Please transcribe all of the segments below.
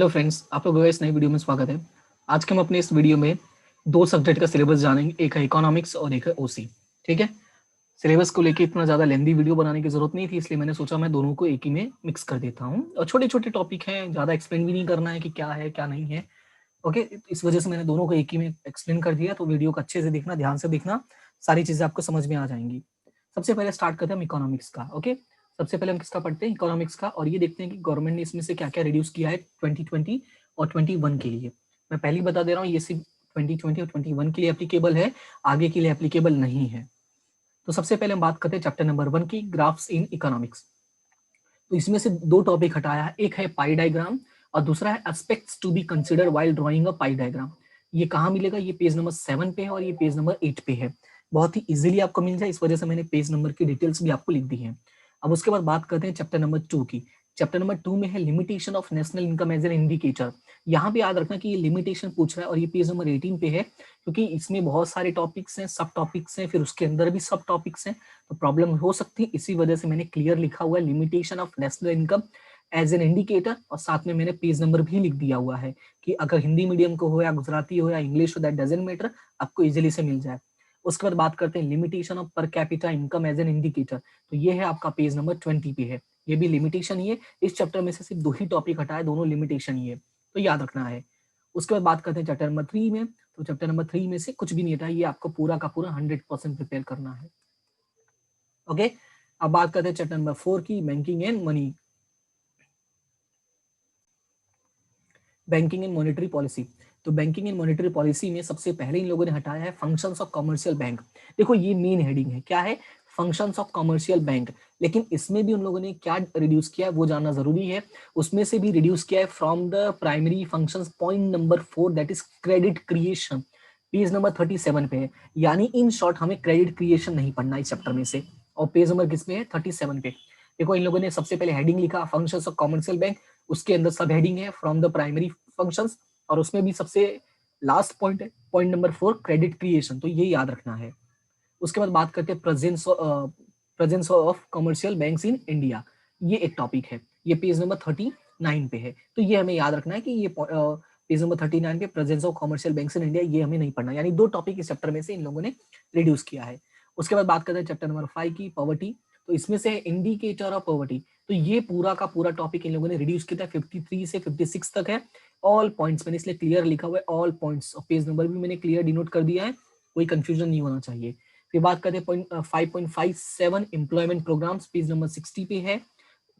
Hello friends, आप लोगों का इस नई वीडियो में स्वागत है। आज के हम अपने इस वीडियो में दो सब्जेक्ट का सिलेबस जानेंगे, एक है इकोनॉमिक्स और एक है ओसी। ठीक है, सिलेबस को लेके इतना ज़्यादा लेंदी वीडियो बनाने की जरूरत नहीं थी, इसलिए मैंने सोचा मैं दोनों को एक ही में मिक्स कर देता हूँ। और छोटे छोटे टॉपिक हैं, ज़्यादा एक्सप्लेन भी नहीं करना है कि क्या है क्या नहीं है। ओके, इस वजह से मैंने दोनों को एक ही में एक्सप्लेन कर दिया। तो वीडियो को अच्छे से देखना, ध्यान से देखना, सारी चीज़ें आपको समझ में आ जाएंगी। सबसे पहले स्टार्ट करते हैं हम इकोनॉमिक्स का। ओके, सबसे पहले हम किसका पढ़ते हैं? इकोनॉमिक्स का। और ये देखते हैं कि गवर्नमेंट ने इसमें से क्या क्या रिड्यूस किया है 2020 और 21 के लिए। मैं पहले ही बता दे रहा हूँ, ये सिर्फ 2020 और 21 के लिए एप्लीकेबल है, आगे के लिए एप्लीकेबल नहीं है। तो सबसे पहले हम बात करते हैं चैप्टर नंबर 1 की, ग्राफ्स इन इकोनॉमिक्स। तो इसमें से दो टॉपिक हटाया है, एक है पाई डायग्राम और दूसरा है aspects to be consider while drawing a pie diagram. ये कहाँ मिलेगा? ये पेज नंबर 7 पे है और ये पेज नंबर 8 पे है। बहुत ही इजीली आपको मिल जाए, इस वजह से मैंने पेज नंबर की डिटेल्स भी आपको लिख दी है। अब उसके बाद बात करते हैं चैप्टर नंबर 2 की। चैप्टर नंबर 2 में है limitation of national income as an indicator. यहाँ पे याद रखना कि ये लिमिटेशन पूछ रहा है और ये पेज नंबर 18 पे है, क्योंकि इसमें बहुत सारे टॉपिक्स हैं, सब टॉपिक्स हैं, फिर उसके अंदर भी सब टॉपिक्स हैं, तो प्रॉब्लम हो सकती है। इसी वजह से मैंने क्लियर लिखा हुआ है limitation of national income as an indicator, और साथ में मैंने पेज नंबर भी लिख दिया हुआ है कि अगर हिंदी मीडियम को हो या गुजराती हो या इंग्लिश हो, दैट डजंट मैटर, आपको इजीली से मिल जाए। उसके बाद बात करते हैं limitation of per capita income as an indicator. तो ये है आपका पेज नंबर 20 पे है, ये भी लिमिटेशन ही है। इस चैप्टर में से सिर्फ दो ही टॉपिक हटाए, दोनों लिमिटेशन ही है, तो याद रखना है। उसके बाद बात करते हैं चैप्टर नंबर 3 में। तो चैप्टर नंबर 3 में से कुछ भी नहीं हटा, ये आपको पूरा का पूरा 100% प्रिपेयर करना है। ओके, अब बात करते हैं चैप्टर नंबर 4 की, banking and money, banking and monetary policy. तो बैंकिंग एंड मॉनेटरी पॉलिसी में सबसे पहले इन लोगों ने हटाया है फंक्शंस ऑफ कमर्शियल बैंक। देखो ये मेन हेडिंग है, क्या है? Functions of commercial bank. लेकिन इसमें भी उन लोगों ने क्या रिड्यूस किया है वो जानना जरूरी है। उसमें से भी रिड्यूस किया है from the primary functions, point number 4, that is credit creation, page number 37 पे है। यानी इन शॉर्ट हमें क्रेडिट क्रिएशन नहीं पढ़ना इस चैप्टर में से। और पेज नंबर किस पे है? 37 पे। देखो इन लोगों ने सबसे पहले हेडिंग लिखा फंक्शंस ऑफ कमर्शियल बैंक, उसके अंदर सब हेडिंग है फ्रॉम द प्राइमरी फंक्शंस, और उसमें भी सबसे लास्ट पॉइंट है पॉइंट नंबर 4, क्रेडिट क्रिएशन। तो ये याद रखना है। उसके बाद बात करते हैं presence of commercial banks in India. ये एक टॉपिक है, ये पेज नंबर 39 पे है। तो ये हमें याद रखना है कि ये पेज नंबर 39 पे presence of commercial banks in India, ये हमें नहीं पढ़ना। यानी दो टॉपिक इस चैप्टर में से इन लोगों ने रिड्यूस किया है। उसके बाद बात करते हैं चैप्टर नंबर 5 की, पॉवर्टी। तो इसमें से इंडिकेटर ऑफ पॉवर्टी, तो ये पूरा का पूरा टॉपिक इन लोगों ने रिड्यूस किया है, 53 से 56 तक है। ऑल पॉइंट्स मैंने इसलिए क्लियर लिखा हुआ है, ऑल पॉइंट्स, और पेज नंबर भी मैंने क्लियर डिनोट कर दिया है, कोई कंफ्यूजन नहीं होना चाहिए। फिर बात करते हैं 5.57 एम्प्लॉयमेंट प्रोग्राम्स, पेज नंबर 60 पे है।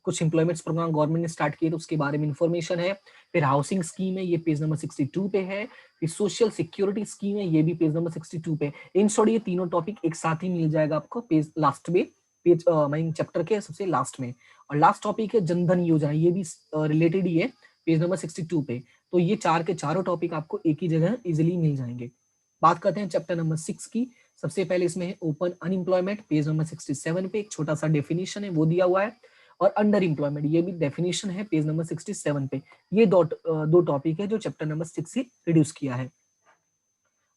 कुछ एम्प्लॉयमेंट प्रोग्राम गवर्नमेंट ने स्टार्ट किए तो उसके बारे में इंफॉर्मेशन है। फिर हाउसिंग स्कीम है, ये पेज नंबर 62 पे है। फिर सोशल सिक्योरिटी स्कीम है, ये भी पेज नंबर 62 पे। इन शॉर्ट ये तीनों टॉपिक एक साथ ही मिल जाएगा आपको पेज लास्ट में, पेज चैप्टर के सबसे लास्ट में। और लास्ट टॉपिक है जनधन योजना, ये भी रिलेटेड ही है, पेज नंबर 62 पे। तो ये चार के चारों टॉपिक आपको एक ही जगह इजिली मिल जाएंगे। बात करते हैं चैप्टर नंबर 6 की। सबसे पहले इसमें है ओपन अनएम्प्लॉयमेंट, पेज नंबर 67 पे एक छोटा सा डेफिनेशन है वो दिया हुआ है। और अंडर एम्प्लॉयमेंट, ये भी डेफिनेशन है पेज नंबर 67 पे। ये दो टॉपिक है जो चैप्टर नंबर 6 से रिड्यूस किया है। और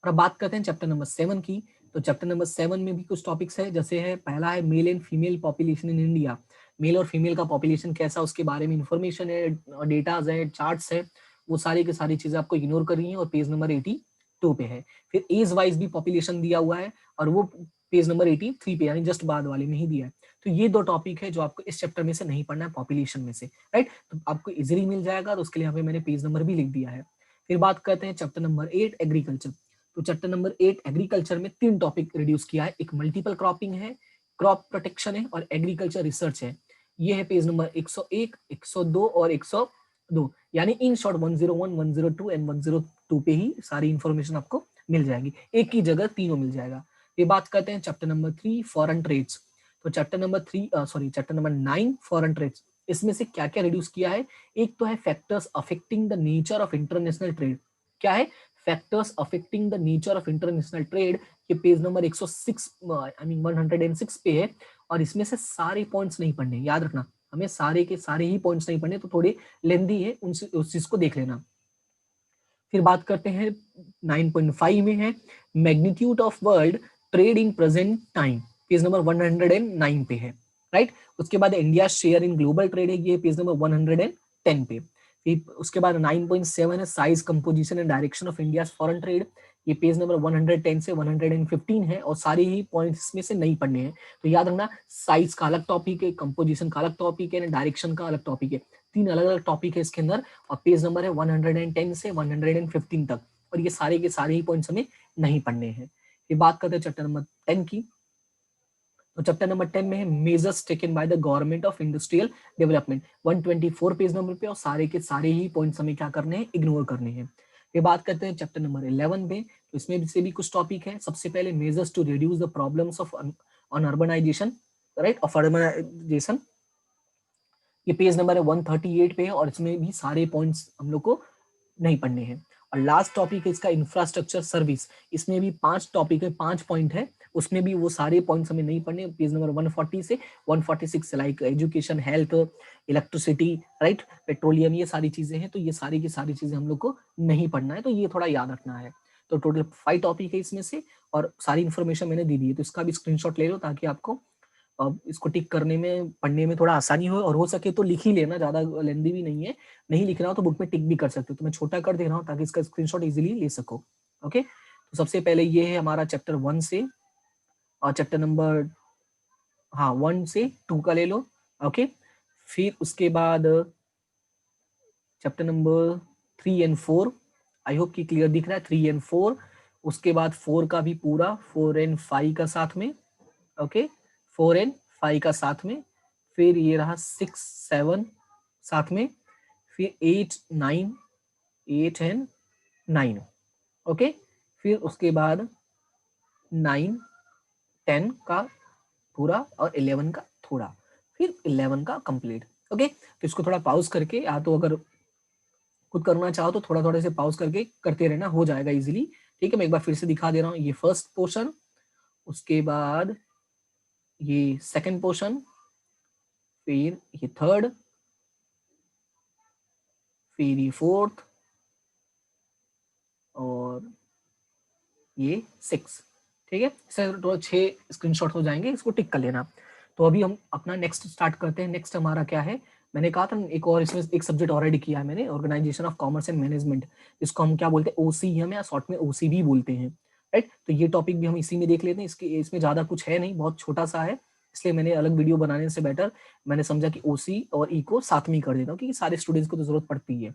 अब बात करते हैं चैप्टर नंबर 7 की। तो चैप्टर नंबर 7 में भी कुछ टॉपिक्स है, जैसे है पहला है male and female population in India. Male और फीमेल का पॉपुलेशन कैसा, उसके बारे में इंफॉर्मेशन है, डेटाज है, चार्ट्स है, वो सारी की सारी चीजें आपको इग्नोर करनी है, और पेज नंबर 82 पे है। फिर एज वाइज भी पॉपुलेशन दिया हुआ है, और वो पेज नंबर 83 पे, यानी जस्ट बाद वाले में ही दिया है। तो ये दो टॉपिक है जो आपको इस चैप्टर में से नहीं पढ़ना है, पॉपुलेशन में से, राइट। तो आपको इजिली मिल जाएगा, तो उसके लिए यहाँ पे मैंने पेज नंबर भी लिख दिया है। फिर बात करते हैं चैप्टर नंबर 8, एग्रीकल्चर। तो चैप्टर नंबर 8 एग्रीकल्चर में तीन टॉपिक रिड्यूस किया है, एक मल्टीपल क्रॉपिंग है, क्रॉप प्रोटेक्शन है, और एग्रीकल्चर रिसर्च है। ये है पेज नंबर 101, 102 और 102। यानी इन शॉर्ट 101, 102 एंड 102 पे ही सारी इंफॉर्मेशन आपको मिल जाएगी, एक ही जगह तीनों मिल जाएगा। ये बात करते हैं चैप्टर नंबर 3, फॉरेन ट्रेड्स। तो चैप्टर नंबर 9, फॉरेन ट्रेड्स। इसमें से क्या क्या रिड्यूस किया है? एक तो है factors affecting the nature of international trade. क्या है? Factors affecting the nature of international trade. ये पेज नंबर 106 पे है। और इसमें से सारे पॉइंट्स नहीं पढ़ने, याद रखना, हमें सारे के सारे ही पॉइंट्स नहीं पढ़ने, तो थोड़े लेंदी है, उस चीज को देख लेना। फिर बात करते हैं 9.5 में है magnitude of world trade in present time, page number 109 पे है, राइट। उसके बाद India share in global trade है, ये पेज नंबर 110 पे। फिर उसके बाद 9.7 है size composition and direction of India foreign trade, ये पेज नंबर 110 से 115 है और सारे ही पॉइंट्स में से नहीं पढ़ने हैं। तो याद रखना साइज का अलग टॉपिक है, कंपोजिशन का अलग टॉपिक है, डायरेक्शन का अलग टॉपिक है, 3 अलग अलग टॉपिक है इसके अंदर और पेज नंबर है 110 से 115 तक और ये सारे के सारे ही पॉइंट्स हमें नहीं पढ़ने हैं। फिर बात करते हैं चैप्टर नंबर 10 की। तो चैप्टर नंबर 10 में है measures taken by the government of industrial development, 124 page number पे और सारे के सारे ही पॉइंट्स हमें क्या करने हैं, इग्नोर करने हैं। फिर बात करते हैं चैप्टर नंबर 11 पे, तो इसमें से भी कुछ टॉपिक है। सबसे पहले measures to reduce the problems of on urbanisation, right, of urbanisation, ये पेज नंबर है 138 पे है और इसमें भी सारे पॉइंट्स हम लोग को नहीं पढ़ने हैं। और लास्ट टॉपिक है इसका इंफ्रास्ट्रक्चर सर्विस, इसमें भी 5 टॉपिक है, 5 पॉइंट है, उसमें भी वो सारे पॉइंट्स हमें नहीं पढ़ने। पेज नंबर 140 से 146 like education, health, electricity, right, petroleum, ये सारी चीजें हैं। तो ये सारी की सारी चीजें हम लोग को नहीं पढ़ना है, तो ये थोड़ा याद रखना है। तो टोटल 5 टॉपिक है इसमें से और सारी इन्फॉर्मेशन मैंने दे दी है, तो इसका भी स्क्रीनशॉट ले लो ताकि आपको अब इसको टिक करने में, पढ़ने में थोड़ा आसानी हो, और हो सके तो लिख ही लेना, ज्यादा लेंदी भी नहीं है। नहीं लिख रहा हो तो बुक में टिक भी कर सकते हो, तो मैं छोटा कर दे रहा हूँ ताकि इसका स्क्रीनशॉट इजीली ले सको। ओके, तो सबसे पहले ये है हमारा चैप्टर 1 से और चैप्टर नंबर 1 से 2 का ले लो। ओके, फिर उसके बाद chapter number 3 and 4, I hope कि क्लियर दिख रहा है, 3 एंड 4। उसके बाद 4 का भी पूरा, 4 एंड 5 का साथ में। ओके, 4 एंड 5 का साथ में। फिर ये रहा 6, 7 साथ में। फिर 8, 9, 8 एंड 9। ओके, फिर उसके बाद 9, 10 का पूरा और 11 का थोड़ा, फिर 11 का कंप्लीट। ओके, तो इसको थोड़ा पॉज करके, या तो अगर खुद करना चाहो तो थोड़ा थोड़ा से पॉज करके करते रहना, हो जाएगा इजीली। ठीक है, मैं एक बार फिर से दिखा दे रहा हूँ। ये फर्स्ट पोर्शन, उसके बाद ये सेकंड पोर्शन, फिर ये थर्ड, फिर ये फोर्थ और ये 6। ठीक है, इससे टोटल 6 स्क्रीनशॉट हो जाएंगे, इसको टिक कर लेना। तो अभी हम अपना नेक्स्ट स्टार्ट करते हैं। नेक्स्ट हमारा क्या है, मैंने कहा था एक और, इसमें एक सब्जेक्ट और ऐड किया है मैंने, organisation of commerce and management, इसको हम क्या बोलते हैं, ओसीएम या शॉर्ट में ओसीबी बोलते हैं, राइट। तो ये टॉपिक भी हम इसी में देख लेते हैं। इसके इसमें ज्यादा कुछ है नहीं, बहुत छोटा सा है, इसलिए मैंने अलग वीडियो बनाने से बेटर मैंने समझा कि ओसी और ई को साथ में कर देता हूँ, क्योंकि सारे स्टूडेंट्स को तो जरूरत पड़ती है।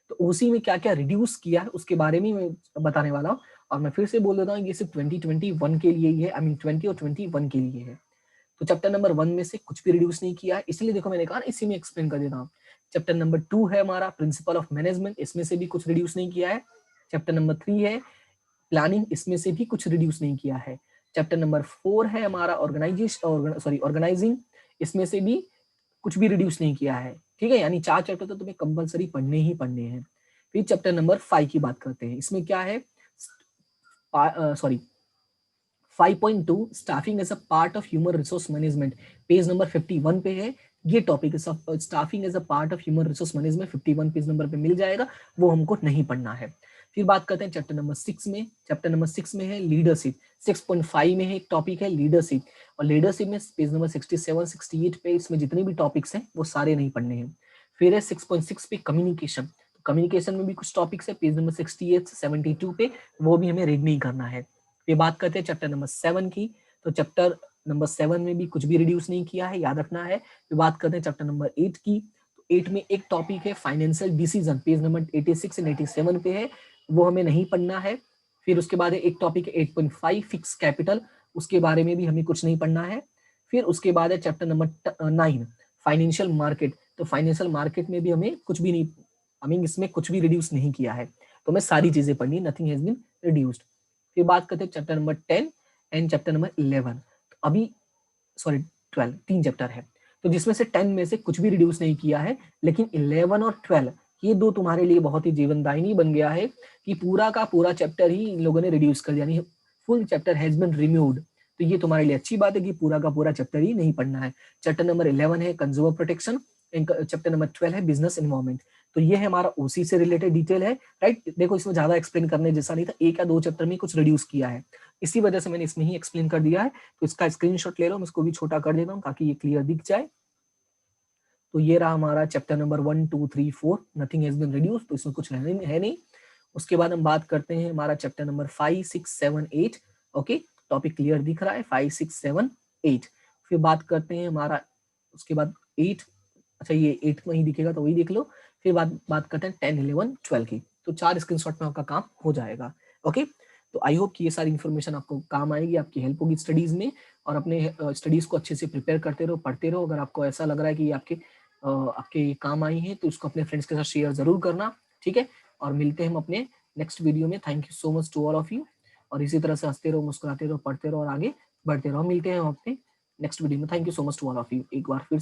तो ओसी में क्या क्या रिड्यूस किया है उसके बारे में मैं बताने वाला हूँ। और मैं फिर से बोल देता हूँ, ये सिर्फ 2021 के लिए ही है, आई मीन 20 और 21 के लिए है। तो चैप्टर नंबर 1 में से कुछ भी रिड्यूस नहीं किया है, इसलिए देखो मैंने कहा ना, इसी में एक्सप्लेन कर देता हूँ। चैप्टर नंबर 2 है हमारा प्रिंसिपल ऑफ मैनेजमेंट, इसमें से भी कुछ रिड्यूस नहीं किया है। चैप्टर नंबर 3 है प्लानिंग, इसमें से भी कुछ रिड्यूस नहीं किया है। चैप्टर नंबर 4 है हमारा ऑर्गेनाइजिंग, इसमें से भी कुछ भी रिड्यूस नहीं किया है। ठीक है, यानी 4 चैप्टर तो तुम्हें कंपलसरी पढ़ने ही पढ़ने हैं। फिर चैप्टर नंबर 5 की बात करते हैं, इसमें क्या है, 5.2 staffing as a part of human resource management, page number 51 पे है ये topic. Staffing as a part of human resource management 51 page number पे मिल जाएगा, वो हमको नहीं पढ़ना है। फिर बात करते हैं चैप्टर नंबर 6 में। चैप्टर नंबर 6 में है लीडरशिप, 6.5 में है एक टॉपिक है लीडरशिप, और लीडरशिप में पेज नंबर 67, 68 पे इसमें जितने भी टॉपिक्स हैं वो सारे नहीं पढ़ने हैं। फिर है 6.6 पे कम्युनिकेशन, कम्युनिकेशन में भी कुछ टॉपिक्स है, पेज नंबर 68 से 72 पे, वो भी हमें रीड नहीं करना है। फिर बात करते हैं चैप्टर नंबर 7 की। तो चैप्टर नंबर 7 में भी कुछ भी रिड्यूस नहीं किया है, याद रखना है। फिर बात करते हैं चैप्टर नंबर 8 की। तो 8 में एक टॉपिक है financial decision, page number 86 and 87 पे है, वो हमें नहीं पढ़ना है। फिर उसके बाद एक टॉपिक है 8.5 फिक्स कैपिटल, उसके बारे में भी हमें कुछ नहीं पढ़ना है। फिर उसके बाद है चैप्टर नंबर 9 फाइनेंशियल मार्केट, तो फाइनेंशियल मार्केट में भी हमें कुछ भी नहीं, आई मीन इसमें कुछ भी रिड्यूस नहीं किया है, तो हमें सारी चीजें पढ़नी, नथिंग हैज बीन रिड्यूस्ड। फिर बात करते हैं chapter number 10 and chapter number 11। तो अभी सॉरी 12, 3 चैप्टर है, तो जिसमें से 10 में से कुछ भी रिड्यूस नहीं किया है, लेकिन 11 और 12 ये दो तुम्हारे लिए बहुत ही जीवनदायिनी बन गया है कि पूरा का पूरा चैप्टर ही इन लोगों ने रिड्यूस कर दिया, यानी full chapter has been removed. तो ये तुम्हारे लिए अच्छी बात है कि पूरा का पूरा चैप्टर ही नहीं पढ़ना है। चैप्टर नंबर 11 है कंज्यूमर प्रोटेक्शन, चैप्टर नंबर 12 है बिजनेस एनवायरमेंट। तो ये है हमारा ओसी से रिलेटेड डिटेल है, राइट। देखो इसमें ज्यादा एक्सप्लेन करने जैसा नहीं था, एक या दो चैप्टर में कुछ रिड्यूस किया है, इसी वजह से मैंने इसमें ही एक्सप्लेन कर दिया है। तो इसका स्क्रीनशॉट ले लो, मैं इसको भी छोटा कर देता हूँ ताकि ये क्लियर दिख जाए। तो ये रहा हमारा chapter number 1 2 3 4, nothing has been reduce, तो इसमें कुछ है नहीं। उसके बाद हम बात करते हैं हमारा chapter number 5 6 7 8। Okay, topic clear दिख रहा है, 5 6 7 8। फिर बात करते हैं हमारा उसके बाद 8, अच्छा ये 8 में ही दिखेगा तो वही देख लो। फिर बात करते हैं 10 11 12 की। तो 4 स्क्रीनशॉट में आपका काम हो जाएगा। ओके, तो आई होप कि ये सारी इन्फॉर्मेशन आपको काम आएगी, आपकी हेल्प होगी स्टडीज में, और अपने स्टडीज को अच्छे से प्रिपेयर करते रहो, पढ़ते रहो। अगर आपको ऐसा लग रहा है कि आपके काम आई है तो इसको अपने फ्रेंड्स के साथ शेयर जरूर करना, ठीक है। और मिलते हैं हम अपने नेक्स्ट वीडियो में। Thank you so much to all of you, और इसी तरह से हंसते रहो, मुस्कुराते रहो, पढ़ते रहो और आगे बढ़ते रहो। मिलते हैं हम अपने नेक्स्ट वीडियो में। Thank you so much to all of you. एक बार फिर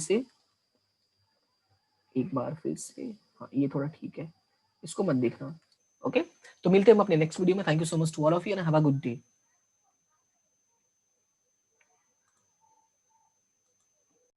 से हाँ, ये थोड़ा ठीक है, इसको मत देखना। ओके, तो मिलते हैं हम अपने नेक्स्ट वीडियो में। Thank you so much to all of you and have a good day.